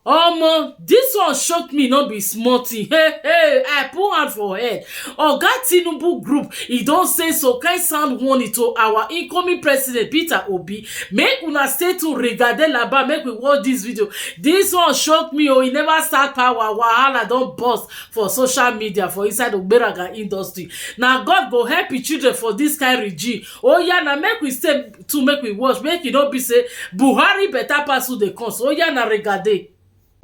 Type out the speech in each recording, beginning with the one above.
This one shocked me, not be small thing. Hey, I put hand for head. Oga Tinubu group, he don't say so. Kind sound warning to our incoming president Peter Obi. Make una stay to regardez là-bas. Make we watch this video. This one shocked me. He never start power. Wahala don't burst for social media for inside the Ogberaga industry. Now God go help the children for this kind regime. Now make we stay to make we watch. Make it not be say Buhari better pass through the course. Now regardez.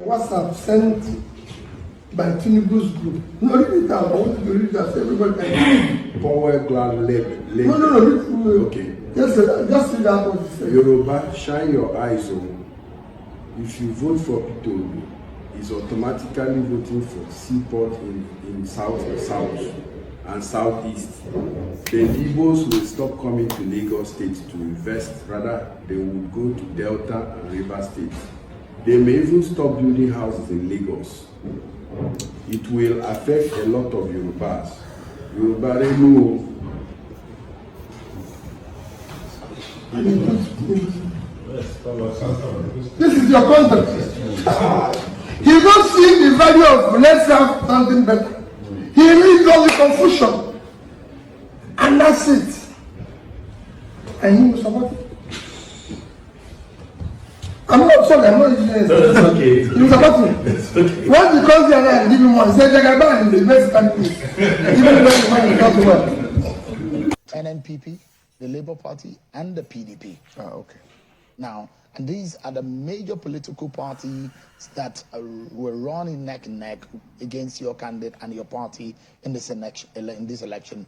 WhatsApp sent by TINUBU'S group. No, read it out. I want you to read that so everybody can. Forward ground label. No, read it. Okay. Just read out what you said. Yoruba, shine your eyes on. If you vote for TINUBU, it's automatically voting for seaport in south and southeast. The Igbos will stop coming to Lagos State to invest. Rather, they will go to Delta and River State. They may even stop building houses in Lagos. It will affect a lot of Yorubas. Yoruba Renu. This is your content. He don't see the value of let's have something better. He reads all the confusion. And that's it. And he will support it. I'm not sorry, I'm not using it. No, that's okay. You support me. That's okay. Once he comes here and give him one, he said, Jagaban is the best country. Even when the man is not well. NNPP, the Labour Party, and the PDP. Okay. Now, and these are the major political parties that were running neck and neck against your candidate and your party in this election.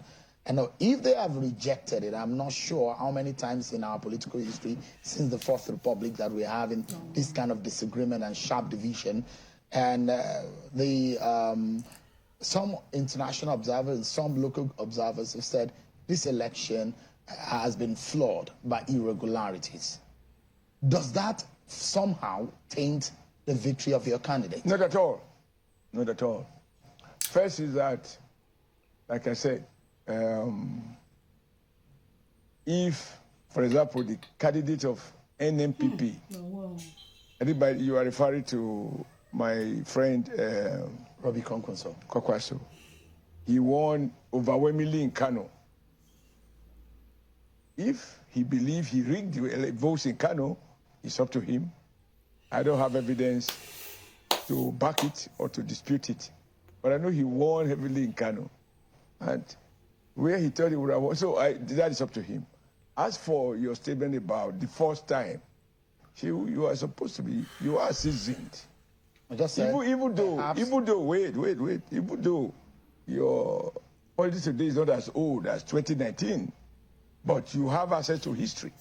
And if they have rejected it, I'm not sure how many times in our political history since the Fourth Republic that we're having this kind of disagreement and sharp division. And some international observers, some local observers have said this election has been flawed by irregularities. Does that somehow taint the victory of your candidate? Not at all. Not at all. First is that, like I said, if, for example, the candidate of NNPP, anybody you are referring to my friend Robbie Kwankwaso, he won overwhelmingly in Kano. If he believes he rigged the votes in Kano, it's up to him. I don't have evidence to back it or to dispute it, but I know he won heavily in Kano, and where he thought he would have won. So that is up to him. As for your statement about the first time, you are supposed to be, you are seasoned. I just said, even though, even though your politics today is not as old as 2019, but you have access to history.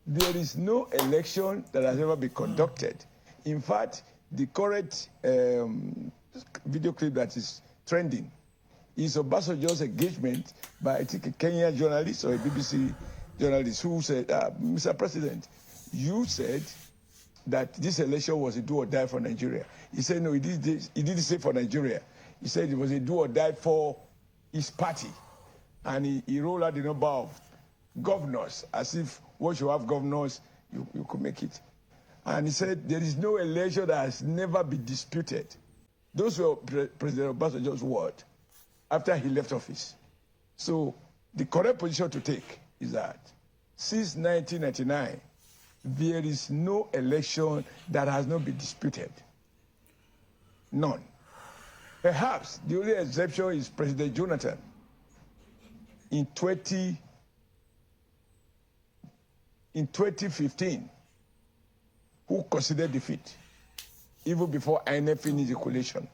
There is no election that has ever been conducted. In fact, the current video clip that is trending is Obasanjo's engagement by, I think, a Kenyan journalist or a BBC journalist who said, Mr. President, you said that this election was a do or die for Nigeria. He said, no, he didn't say for Nigeria. He said it was a do or die for his party. And he rolled out the number of governors, as if once you have governors, you could make it. And he said there is no election that has never been disputed. Those were President Obasanjo's words after he left office. So the correct position to take is that since 1999, there is no election that has not been disputed. None. Perhaps the only exception is President Jonathan in 2015, who considered defeat even before INEC finished the coalition.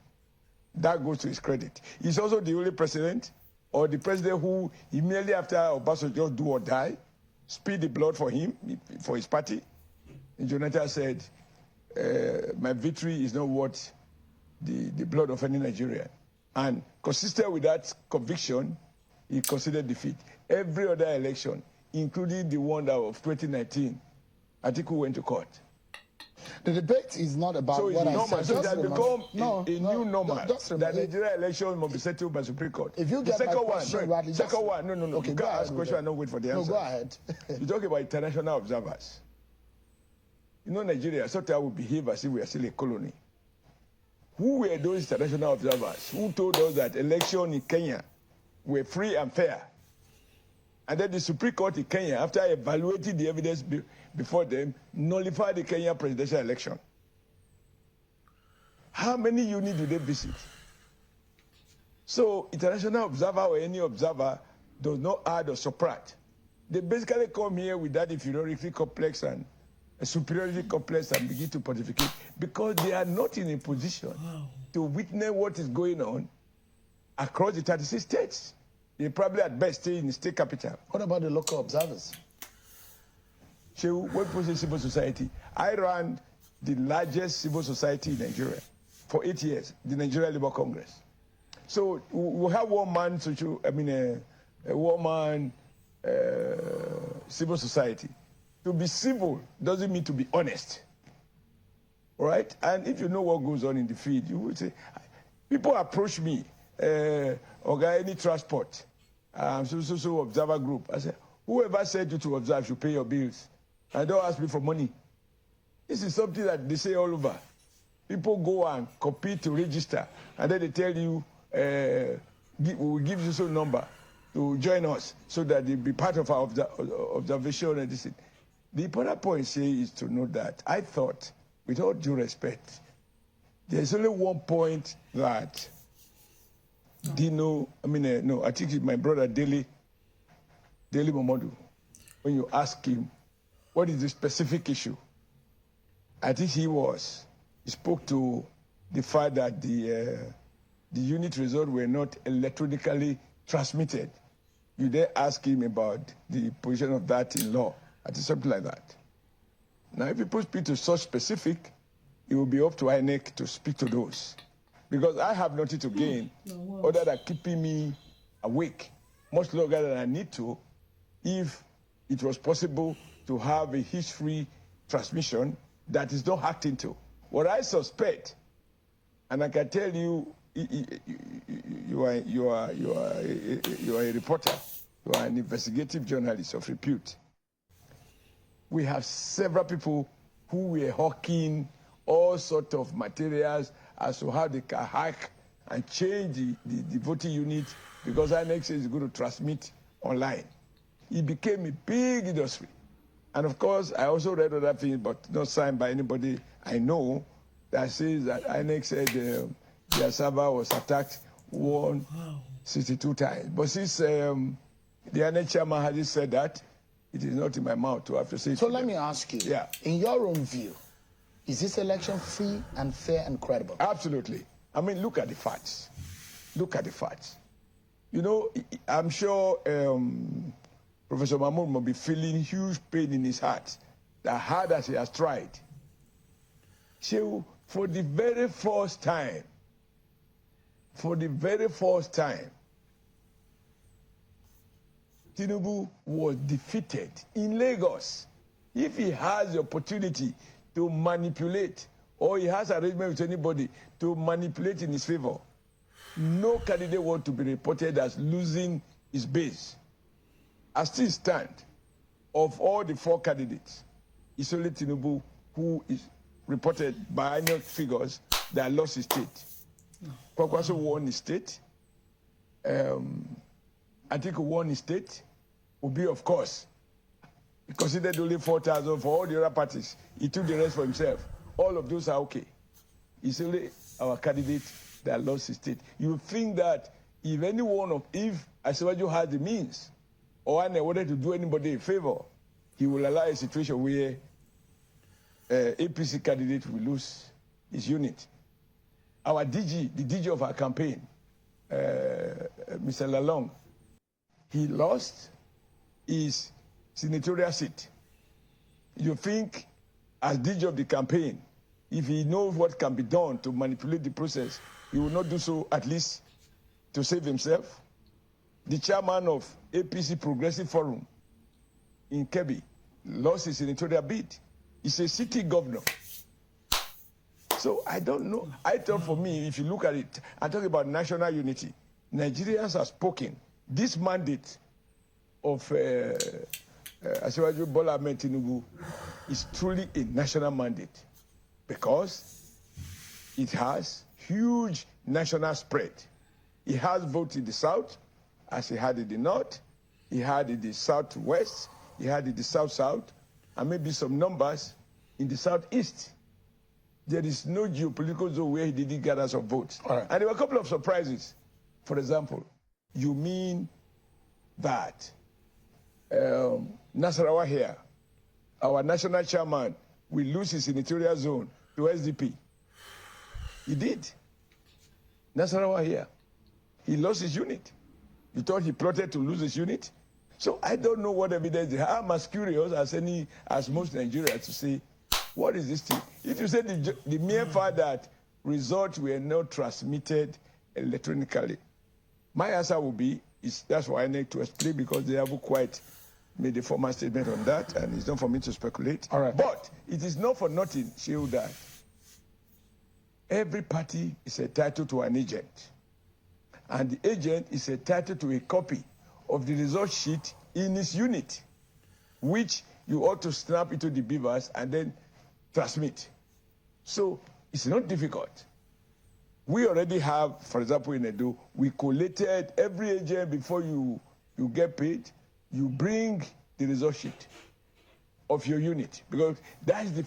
That goes to his credit. He's also the only president, or the president who immediately after Obasanjo do or die, spilled the blood for him, for his party. And Jonathan said, my victory is not worth the blood of any Nigerian. And consistent with that conviction, he considered defeat. Every other election, including the one of 2019, Atiku went to court. The debate is not about so what I normal. said. So it has become a new normal. Just that Nigerian election must be settled by Supreme Court. If you get the second my question, one, second one, no. Okay, you can't ask question and not wait for the answer. No, go ahead. You talk about international observers. You know, Nigeria, sometimes we behave as if we are still a colony. Who were those international observers who told us that elections in Kenya were free and fair? And then the Supreme Court in Kenya, after evaluating the evidence before them, nullified the Kenya presidential election. How many units do they visit? So international observer or any observer does not add or subtract. They basically come here with that inferiority complex and a superiority complex and begin to pontificate because they are not in a position to witness what is going on across the 36 states. They probably at best stay in the state capital. What about the local observers? So what was the civil society? I ran the largest civil society in Nigeria for 8 years, the Nigeria Labour Congress. So we have one man a one-man civil society. To be civil doesn't mean to be honest, right? And if you know what goes on in the field, you would say, people approach me, or any transport, so observer group. I say, whoever said you to observe should pay your bills. And don't ask me for money. This is something that they say all over. People go and compete to register, and then they tell you, we will give you some number to join us so that they'll be part of our observation and this. The important point here is to know that I thought, with all due respect, there's only one point that Dino, I think it's my brother Dele Momodu, when you ask him, what is the specific issue? I think he spoke to the fact that the unit results were not electronically transmitted. You then ask him about the position of that in law. I think something like that. Now, if people speak to such specific, it will be up to INEC to speak to those. Because I have nothing to gain other than keeping me awake much longer than I need to if it was possible to have a history transmission that is not hacked into. What I suspect, and I can tell you, you are a reporter, you are an investigative journalist of repute. We have several people who were hawking all sorts of materials as to how they can hack and change the voting unit because INEC says it's going to transmit online. It became a big industry. And of course, I also read other things, but not signed by anybody I know, that says that INEC said their server was attacked 162 times. But since the INEC chairman has just said that, it is not in my mouth to have to say. So let me ask you, in your own view, is this election free and fair and credible? Absolutely. I mean, look at the facts. Look at the facts. You know, I'm sure Professor Mahmoud will be feeling huge pain in his heart, that hard as he has tried. So, for the very first time, Tinubu was defeated in Lagos. If he has the opportunity to manipulate, or he has arrangement with anybody to manipulate in his favor, no candidate wants to be reported as losing his base. As things stand, of all the 4 candidates, it's only Tinubu who is reported by annual figures that lost his state. Kwakwaso won his state. Atiku won his state. Obi, of course, he considered only 4,000 for all the other parties. He took the rest for himself. All of those are okay. It's only our candidate that lost his state. You think that if Asiwaju had the means, or Wãrñ wanted to do anybody a favor, he will allow a situation where APC candidate will lose his unit. Our DG, the DG of our campaign, Mr. Lalong, he lost his senatorial seat. You think, as DG of the campaign, if he knows what can be done to manipulate the process, he will not do so at least to save himself? The chairman of APC Progressive Forum in Kebbi lost his senatorial bid. He's a city governor. So I don't know. I thought for me, if you look at it, I'm talking about national unity. Nigerians have spoken. This mandate of Asiwaju Bola Ahmed Tinubu is truly a national mandate because it has huge national spread. He has votes in the south, as he had in the north, he had in the southwest, he had in the south-south, and maybe some numbers in the southeast. There is no geopolitical zone where he didn't gather some votes. Right. And there were a couple of surprises. For example, you mean that Nasarawa here, our national chairman, will lose his senatorial zone to SDP? He did. Nasarawa here. He lost his unit. You thought he plotted to lose his unit? So I don't know what evidence they have. I'm as curious as most Nigerians to say, what is this thing? If you say the mere fact that results were not transmitted electronically, my answer will be, that's why I need to explain, because they haven't quite made a formal statement on that, and it's not for me to speculate. All right. But it is not for nothing, Shehu, that every party is entitled to an agent. And the agent is entitled to a copy of the result sheet in his unit, which you ought to snap into the beavers and then transmit. So it's not difficult. We already have, for example, in Edo, we collated every agent before you get paid. You bring the result sheet of your unit, because that is the